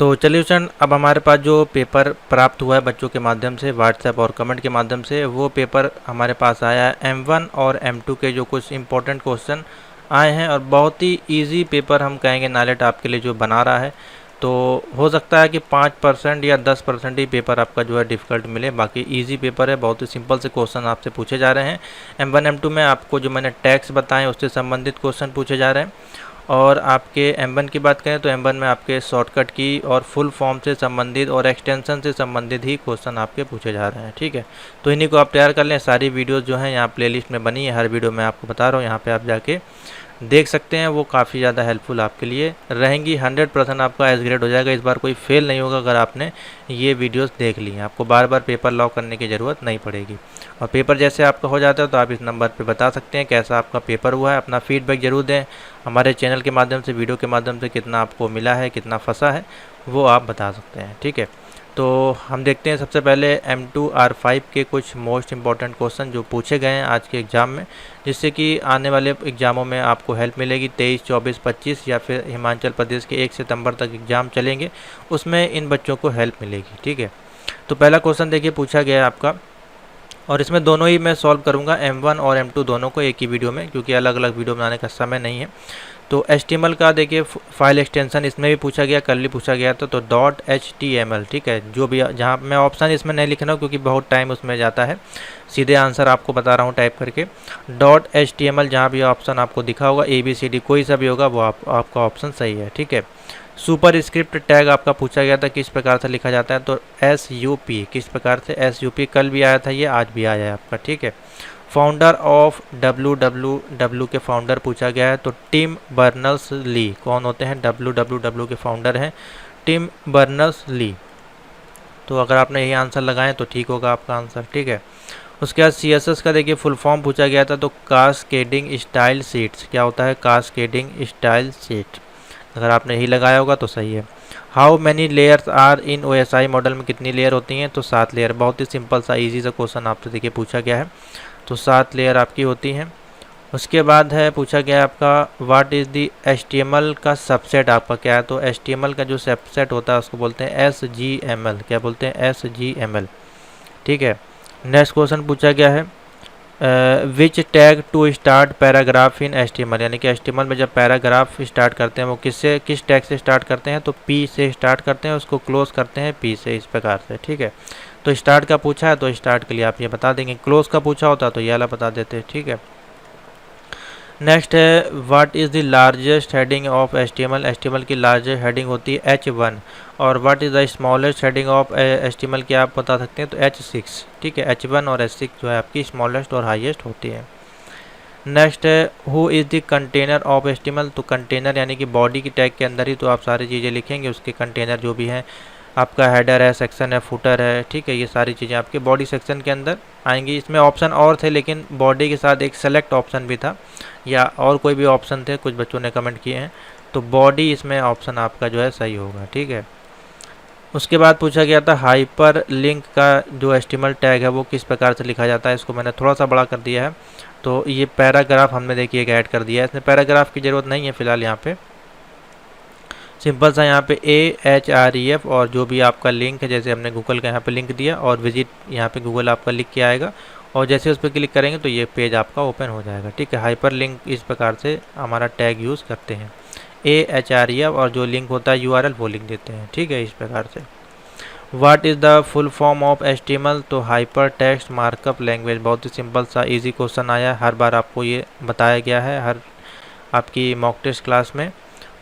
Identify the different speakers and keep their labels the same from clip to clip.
Speaker 1: तो चलिए स्टूडेंट, अब हमारे पास जो पेपर प्राप्त हुआ है बच्चों के माध्यम से व्हाट्सएप और कमेंट के माध्यम से, वो पेपर हमारे पास आया है M1 और M2 के जो कुछ इंपॉर्टेंट क्वेश्चन आए हैं। और बहुत ही इजी पेपर हम कहेंगे नालेट आपके लिए जो बना रहा है। तो हो सकता है कि 5% या 10% ही पेपर आपका जो है डिफ़िकल्ट मिले, बाकी इजी पेपर है। बहुत ही सिंपल से क्वेश्चन आपसे पूछे जा रहे हैं। M1 M2 में आपको जो मैंने टैक्स बताएं उससे संबंधित क्वेश्चन पूछे जा रहे हैं। और आपके M1 की बात करें तो M1 में आपके शॉर्टकट की और फुल फॉर्म से संबंधित और एक्सटेंशन से संबंधित ही क्वेश्चन आपके पूछे जा रहे हैं। ठीक है, तो इन्हीं को आप तैयार कर लें। सारी वीडियोस जो हैं यहाँ प्लेलिस्ट में बनी है, हर वीडियो में आपको बता रहा हूँ, यहाँ पे आप जाके देख सकते हैं। वो काफ़ी ज़्यादा हेल्पफुल आपके लिए रहेंगी। 100% आपका एस ग्रेड हो जाएगा, इस बार कोई फेल नहीं होगा अगर आपने ये वीडियोस देख ली हैं। आपको बार बार पेपर लॉक करने की ज़रूरत नहीं पड़ेगी। और पेपर जैसे आपका हो जाता है तो आप इस नंबर पे बता सकते हैं कैसा आपका पेपर हुआ है। अपना फीडबैक ज़रूर दें हमारे चैनल के माध्यम से, वीडियो के माध्यम से, कितना आपको मिला है, कितना फंसा है, वो आप बता सकते हैं। ठीक है, तो हम देखते हैं सबसे पहले M2 R5 के कुछ मोस्ट इंपॉर्टेंट क्वेश्चन जो पूछे गए हैं आज के एग्ज़ाम में, जिससे कि आने वाले एग्ज़ामों में आपको हेल्प मिलेगी। 23, 24, 25 या फिर हिमाचल प्रदेश के 1 सितंबर तक एग्ज़ाम चलेंगे, उसमें इन बच्चों को हेल्प मिलेगी। ठीक है, तो पहला क्वेश्चन देखिए पूछा गया है आपका, और इसमें दोनों ही मैं सॉल्व करूंगा M1 और M2 दोनों को एक ही वीडियो में, क्योंकि अलग अलग वीडियो बनाने का समय नहीं है। तो HTML का देखिए फाइल एक्सटेंशन इसमें भी पूछा गया, कल ही पूछा गया था, तो .html। ठीक है, जो भी जहाँ मैं ऑप्शन इसमें नहीं लिख रहा हूँ क्योंकि बहुत टाइम उसमें जाता है, सीधे आंसर आपको बता रहा हूँ टाइप करके। .html जहाँ भी ऑप्शन आपको दिखा होगा, ABCD कोई सा भी होगा, वो आपका ऑप्शन सही है। ठीक है, सुपर स्क्रिप्ट टैग आपका पूछा गया था, किस प्रकार से लिखा जाता है, तो SUP, किस प्रकार से SUP, कल भी आया था ये, आज भी आया है आपका। ठीक है, फाउंडर ऑफ WWW के फाउंडर पूछा गया है, तो टिम बर्नर्स ली। कौन होते हैं? WWW के फाउंडर हैं टिम बर्नर्स ली। तो अगर आपने यही आंसर लगाएं तो ठीक होगा आपका आंसर। ठीक है, उसके बाद CSS का देखिए फुल फॉर्म पूछा गया था, तो कास्केडिंग स्टाइल शीट्स। क्या होता है कास्केडिंग स्टाइल शीट? अगर आपने यही लगाया होगा तो सही है। How many layers are in OSI model में कितनी लेयर होती हैं? तो 7 लेयर। बहुत ही सिंपल सा इजी सा क्वेश्चन आपसे देखिए पूछा गया है, तो 7 लेयर आपकी होती हैं। उसके बाद है पूछा गया आपका व्हाट इज़ दी HTML का सबसेट आपका क्या है? तो HTML का जो सबसेट होता है उसको बोलते हैं SGML। क्या बोलते हैं? SGML। ठीक है, नेक्स्ट क्वेश्चन पूछा गया है which tag to start paragraph in HTML, यानी कि HTML में जब पैराग्राफ स्टार्ट करते हैं वो किस टैग से स्टार्ट करते हैं? तो P से स्टार्ट करते हैं, उसको क्लोज करते हैं P से, इस प्रकार से। ठीक है, तो स्टार्ट का पूछा है तो स्टार्ट के लिए आप ये बता देंगे, क्लोज का पूछा होता तो ये वाला बता देते। ठीक है, नेक्स्ट है what is the largest heading of HTML। HTML की लार्जेस्ट हेडिंग होती है H1। और what is the smallest heading of HTML की आप बता सकते हैं, तो H6। ठीक है, H1 और H6 जो है आपकी स्मॉलेस्ट और हाईएस्ट होती है। नेक्स्ट है who is the container of HTML। तो कंटेनर यानी कि बॉडी की टैग के अंदर ही तो आप सारी चीज़ें लिखेंगे, उसके कंटेनर जो भी हैं, आपका हेडर है, सेक्शन है, फुटर है। ठीक है, ये सारी चीज़ें आपके बॉडी सेक्शन के अंदर आएंगी। इसमें ऑप्शन और थे, लेकिन बॉडी के साथ एक सेलेक्ट ऑप्शन भी था, या और कोई भी ऑप्शन थे, कुछ बच्चों ने कमेंट किए हैं, तो बॉडी इसमें ऑप्शन आपका जो है सही होगा। ठीक है, उसके बाद पूछा गया था हाइपर लिंक का जो HTML टैग है वो किस प्रकार से लिखा जाता है। इसको मैंने थोड़ा सा बड़ा कर दिया है, तो ये पैराग्राफ हमने देखिए ऐड कर दिया है। इसमें पैराग्राफ की ज़रूरत नहीं है फिलहाल, यहाँ पे सिंपल सा यहाँ पे AHREF और जो भी आपका लिंक है, जैसे हमने गूगल का यहाँ पे लिंक दिया, और विजिट यहाँ पे गूगल आपका लिख के आएगा, और जैसे उस पर क्लिक करेंगे तो ये पेज आपका ओपन हो जाएगा। ठीक है, हाइपर लिंक इस प्रकार से हमारा टैग यूज़ करते हैं, AHREF, और जो लिंक होता है URL वो लिख देते हैं। ठीक है, इस प्रकार से। What is the full form of HTML? तो हाइपर टेक्स्ट मार्कअप लैंग्वेज। बहुत ही सिंपल सा इजी क्वेश्चन आया है, हर बार आपको ये बताया गया है हर आपकी मॉक टेस्ट क्लास में।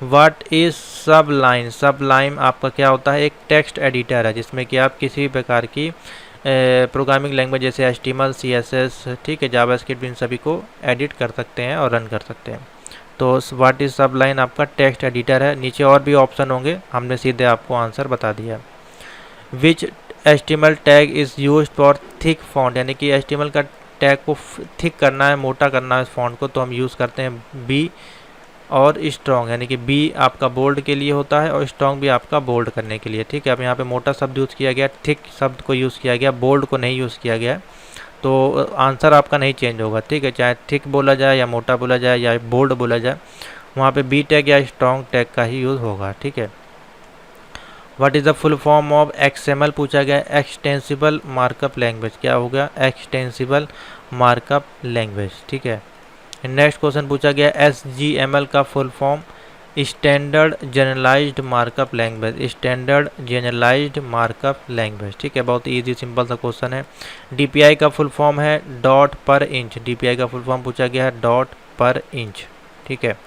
Speaker 1: What is सबलाइन? सबलाइन आपका क्या होता है? एक टेक्स्ट एडिटर है जिसमें कि आप किसी भी प्रकार की प्रोग्रामिंग लैंग्वेज जैसे HTML, CSS, ठीक है, जावास्क्रिप्ट, इन सभी को एडिट कर सकते हैं और रन कर सकते हैं। तो व्हाट इज़ सबलाइन आपका टेक्स्ट एडिटर है। नीचे और भी ऑप्शन होंगे, हमने सीधे आपको आंसर बता दिया। विच HTML tag is used for thick font, यानी कि HTML का टैग को थिक करना है, मोटा करना है इस फॉन्ट को, तो हम यूज़ करते हैं B और स्ट्रॉन्ग, यानी कि B आपका बोल्ड के लिए होता है और स्ट्रॉन्ग भी आपका बोल्ड करने के लिए। ठीक है, अब यहाँ पे मोटा शब्द यूज़ किया गया, थिक शब्द को यूज़ किया गया, बोल्ड को नहीं यूज़ किया गया, तो आंसर आपका नहीं चेंज होगा। ठीक है, चाहे थिक बोला जाए या मोटा बोला जाए या बोल्ड बोला जाए, वहाँ पे B टैग या स्ट्रॉन्ग टैग का ही यूज़ होगा। ठीक है, what is the full form of XML पूछा गया, एक्सटेंसिबल मार्कअप लैंग्वेज। क्या हो गया? Extensible markup language. ठीक है। नेक्स्ट क्वेश्चन पूछा गया SGML का full form, standard generalized markup language. Standard generalized markup language. ठीक है, बहुत इजी सिंपल सा क्वेश्चन है। DPI का फुल फॉर्म है डॉट पर इंच। DPI का फुल फॉर्म पूछा गया है डॉट पर इंच। ठीक है।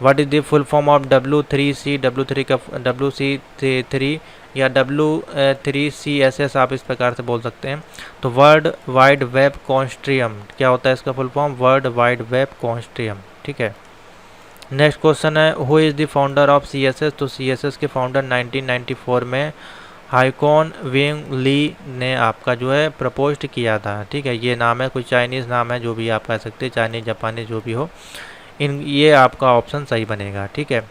Speaker 1: What is the full form of W3C? W3 का WC3 या W3CSS आप इस प्रकार से बोल सकते हैं। तो वर्ल्ड वाइड वेब कॉन्स्ट्रियम क्या होता है इसका full form? World wide web consortium. ठीक है। नेक्स्ट क्वेश्चन है who is the founder of CSS? तो CSS के फाउंडर 1994 में हाइकॉन वेंग ली ने आपका जो है प्रपोज्ड किया था। ठीक है, ये नाम है, कोई चाइनीज़ नाम है, जो भी आप कह सकते हैं, चाइनीज जापानी जो भी हो, ये आपका ऑप्शन सही बनेगा। ठीक है।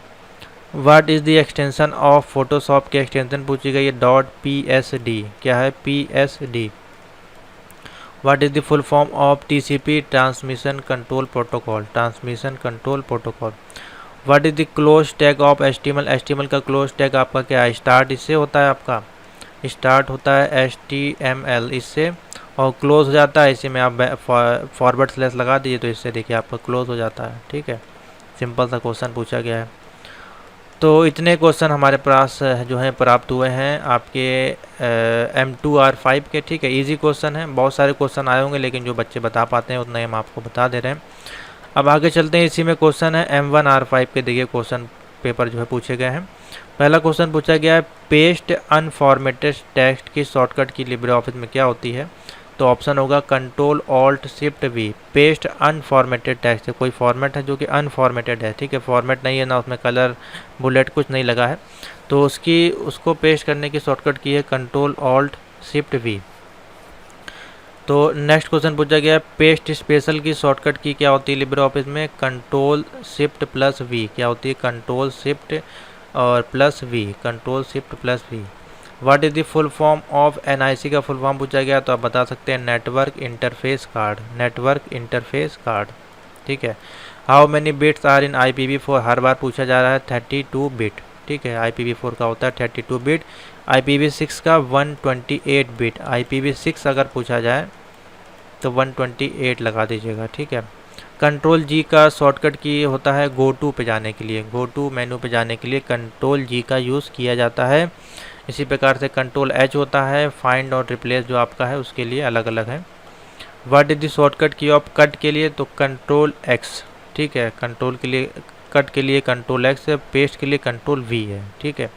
Speaker 1: What is the extension of Photoshop की एक्सटेंशन पूछी गई है .PSD। क्या है? PSD। What is the full form of TCP? Transmission control protocol. Transmission control protocol. What is the close tag of HTML? HTML का क्लोज टैग आपका क्या है? स्टार्ट इससे होता है, आपका स्टार्ट होता है HTML इससे, और क्लोज हो जाता है इसी में आप फॉरवर्ड स्लैश लगा दीजिए तो इससे देखिए आपका क्लोज हो जाता है। ठीक है, सिंपल सा क्वेश्चन पूछा गया है। तो इतने क्वेश्चन हमारे पास जो है प्राप्त हुए हैं आपके M2R5 के। ठीक है, इजी क्वेश्चन है, बहुत सारे क्वेश्चन आए होंगे लेकिन जो बच्चे बता पाते हैं उतना ही हम आपको बता दे रहे हैं। अब आगे चलते हैं, इसी में क्वेश्चन है M1R5 के। देखिए क्वेश्चन पेपर जो है पूछे गए हैं। पहला क्वेश्चन पूछा गया है पेस्ट अनफॉर्मेटेड टेक्स्ट की शॉर्टकट की लिब्रे ऑफिस में क्या होती है? तो ऑप्शन होगा control alt shift we. Paste unformatted text है, कोई फॉर्मेट है जो कि अनफॉर्मेटेड है। ठीक है, फॉर्मेट नहीं है ना, उसमें कलर बुलेट कुछ नहीं लगा है, तो उसको पेस्ट करने की शॉर्टकट की है कंट्रोल ऑल्ट शिफ्ट वी। तो नेक्स्ट क्वेश्चन पूछा गया पेस्ट स्पेशल की शॉर्टकट की क्या होती है लिब्रे ऑफिस में? Control shift plus V. क्या होती है? कंट्रोल शिफ्ट और plus V, control shift plus V. What is the full form of NIC का फुल फॉर्म पूछा गया तो आप बता सकते हैं network interface card. Network interface card. ठीक है। How many bits are in IPv4? हर बार पूछा जा रहा है 32 बिट। ठीक है, IPv4 का होता है 32 बिट, IPv6 का 128 बिट। IPv6 अगर पूछा जाए तो 128 लगा दीजिएगा। ठीक है। कंट्रोल G का शॉर्टकट की होता है गो टू पे जाने के लिए, गो टू मेनू पे जाने के लिए कंट्रोल G का यूज़ किया जाता है। इसी प्रकार से कंट्रोल H होता है फाइंड और रिप्लेस जो आपका है उसके लिए अलग अलग है। What is the shortcut key of cut के लिए? तो कंट्रोल X। ठीक है, कंट्रोल के लिए, कट के लिए कंट्रोल X है, पेस्ट के लिए कंट्रोल V है। ठीक है।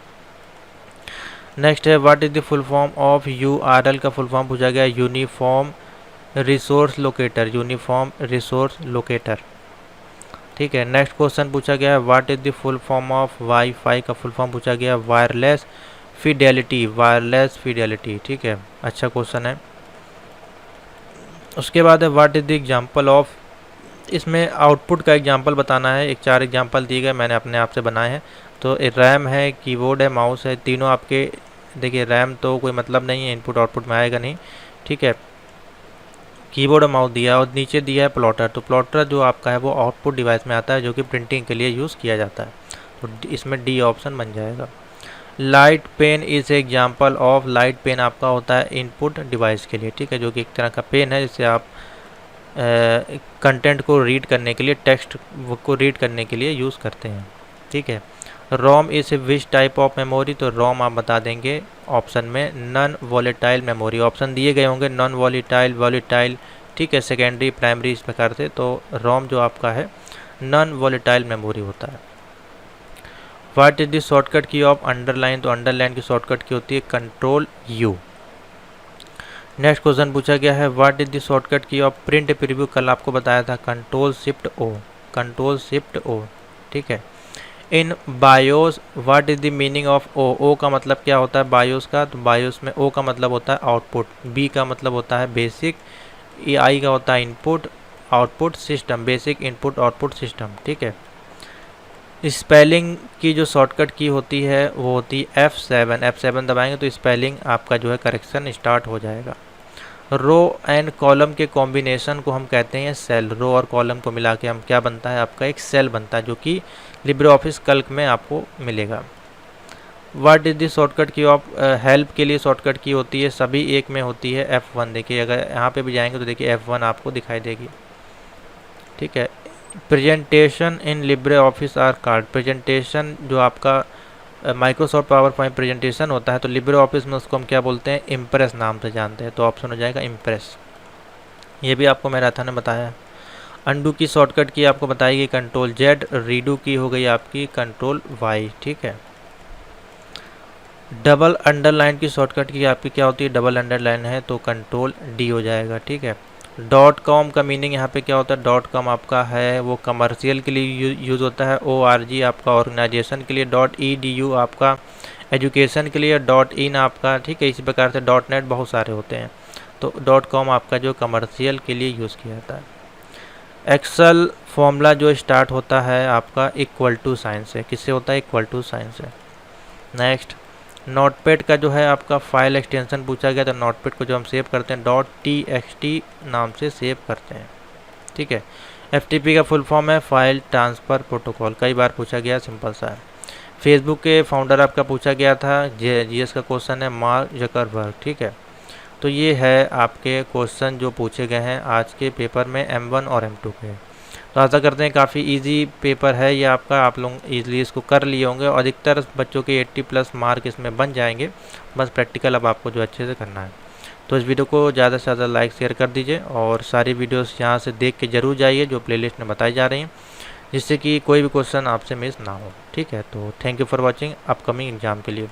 Speaker 1: नेक्स्ट है what is the full form of URL का फुल फॉर्म पूछा गया uniform resource locator. Uniform resource locator. ठीक है। नेक्स्ट क्वेश्चन पूछा गया है what is the full form of wifi का फुल फॉर्म पूछा गया वायरलेस फिडेलिटी। Wireless Fidelity. ठीक है, अच्छा क्वेश्चन है। उसके बाद है what is the example of, इसमें आउटपुट का एग्जांपल बताना है। 4 एग्जांपल दिए गए, मैंने अपने आप से बनाए हैं। तो रैम है, कीबोर्ड है, माउस है, तीनों आपके देखिए रैम तो कोई मतलब नहीं है, इनपुट आउटपुट में आएगा नहीं। ठीक है, कीबोर्ड और माउस दिया और नीचे दिया है प्लॉटर। तो प्लॉटर जो आपका है वो आउटपुट डिवाइस में आता है जो कि प्रिंटिंग के लिए यूज़ किया जाता है, तो इसमें डी ऑप्शन बन जाएगा। Light pen is example of, light pen आपका होता है इनपुट डिवाइस के लिए। ठीक है, जो कि एक तरह का पेन है जिससे आप कंटेंट को रीड करने के लिए, टेक्स्ट को रीड करने के लिए यूज़ करते हैं। ठीक है। ROM is which type of memory? तो रोम आप बता देंगे ऑप्शन में नॉन वॉलेटाइल मेमोरी। ऑप्शन दिए गए होंगे नॉन वॉलेटाइल, वॉलेटाइल। ठीक है, सेकेंडरी, प्राइमरी इस प्रकार से। तो रोम जो आपका है नॉन वॉलेटाइल मेमोरी होता है। What is the shortcut key of underline? तो अंडरलाइन की शॉर्टकट की होती है कंट्रोल U। नेक्स्ट क्वेश्चन पूछा गया है what is the shortcut key of print preview? कल आपको बताया था control shift O, control shift O। ठीक है। In BIOS what is the meaning of O? O का मतलब क्या होता है बायोस का? तो बायोस में O का मतलब होता है आउटपुट, B का मतलब होता है बेसिक, I का होता है input output system, basic input output system. ठीक है। स्पेलिंग की जो शॉर्टकट की होती है वो होती है F7। F7 दबाएंगे तो स्पेलिंग आपका जो है करेक्शन स्टार्ट हो जाएगा। रो एंड कॉलम के कॉम्बिनेशन को हम कहते हैं सेल। रो और कॉलम को मिला के हम क्या बनता है? आपका एक सेल बनता है जो कि लिब्रे ऑफिस कैल्क में आपको मिलेगा। What is the shortcut key of help के लिए शॉर्टकट की होती है, सभी एक में होती है F1। देखिए अगर यहाँ पे भी जाएंगे तो देखिए F1 आपको दिखाई देगी, ठीक है। Presentation in Libre Office are card, presentation जो आपका माइक्रोसॉफ्ट पावर पॉइंट प्रेजेंटेशन होता है तो लिब्रे ऑफिस में उसको हम क्या बोलते हैं, इम्प्रेस नाम से जानते हैं, तो ऑप्शन हो जाएगा इम्प्रेस। ये भी आपको मैराथन ने बताया। अंडू की शॉर्टकट की आपको बताई गई कंट्रोल Z, रीडू की हो गई आपकी कंट्रोल Y, ठीक है। डबल अंडरलाइन की शॉर्टकट की आपकी क्या होती है, डबल अंडरलाइन है तो कंट्रोल D हो जाएगा, ठीक है। डॉट कॉम का मीनिंग यहाँ पे क्या होता है, डॉट कॉम आपका है वो कमर्शियल के लिए यूज़ होता है, ORG आपका ऑर्गेनाइजेशन के लिए, .edu आपका एजुकेशन के लिए, .in आपका, ठीक है। इसी प्रकार से .net बहुत सारे होते हैं, तो डॉट कॉम आपका जो कमर्शियल के लिए यूज़ किया जाता है। एक्सेल फॉर्मूला जो स्टार्ट होता है आपका इक्वल टू साइन से, किससे होता है, इक्वल टू साइन से। नेक्स्ट नोटपैड का जो है आपका फाइल एक्सटेंशन पूछा गया, तो नोटपैड को जो हम सेव करते हैं .txt नाम से सेव करते हैं, ठीक है। FTP का फुल फॉर्म है फाइल ट्रांसफ़र प्रोटोकॉल, कई बार पूछा गया, सिंपल सा है। फेसबुक के फाउंडर आपका पूछा गया था, GS का क्वेश्चन है मार्क जकरबर्ग, ठीक है। तो ये है आपके क्वेश्चन जो पूछे गए हैं आज के पेपर में M1 और M2 के। तो आशा करते हैं काफ़ी इजी पेपर है ये आपका, आप लोग इजीली इसको कर लिए होंगे और अधिकतर बच्चों के 80+ मार्क इसमें बन जाएंगे। बस प्रैक्टिकल अब आपको जो अच्छे से करना है। तो इस वीडियो को ज़्यादा से ज़्यादा लाइक शेयर कर दीजिए और सारी वीडियोस यहाँ से देख के ज़रूर जाइए जो प्लेलिस्ट में बताई जा रही हैं, जिससे कि कोई भी क्वेश्चन आपसे मिस ना हो, ठीक है। तो thank you for watching upcoming exam के लिए।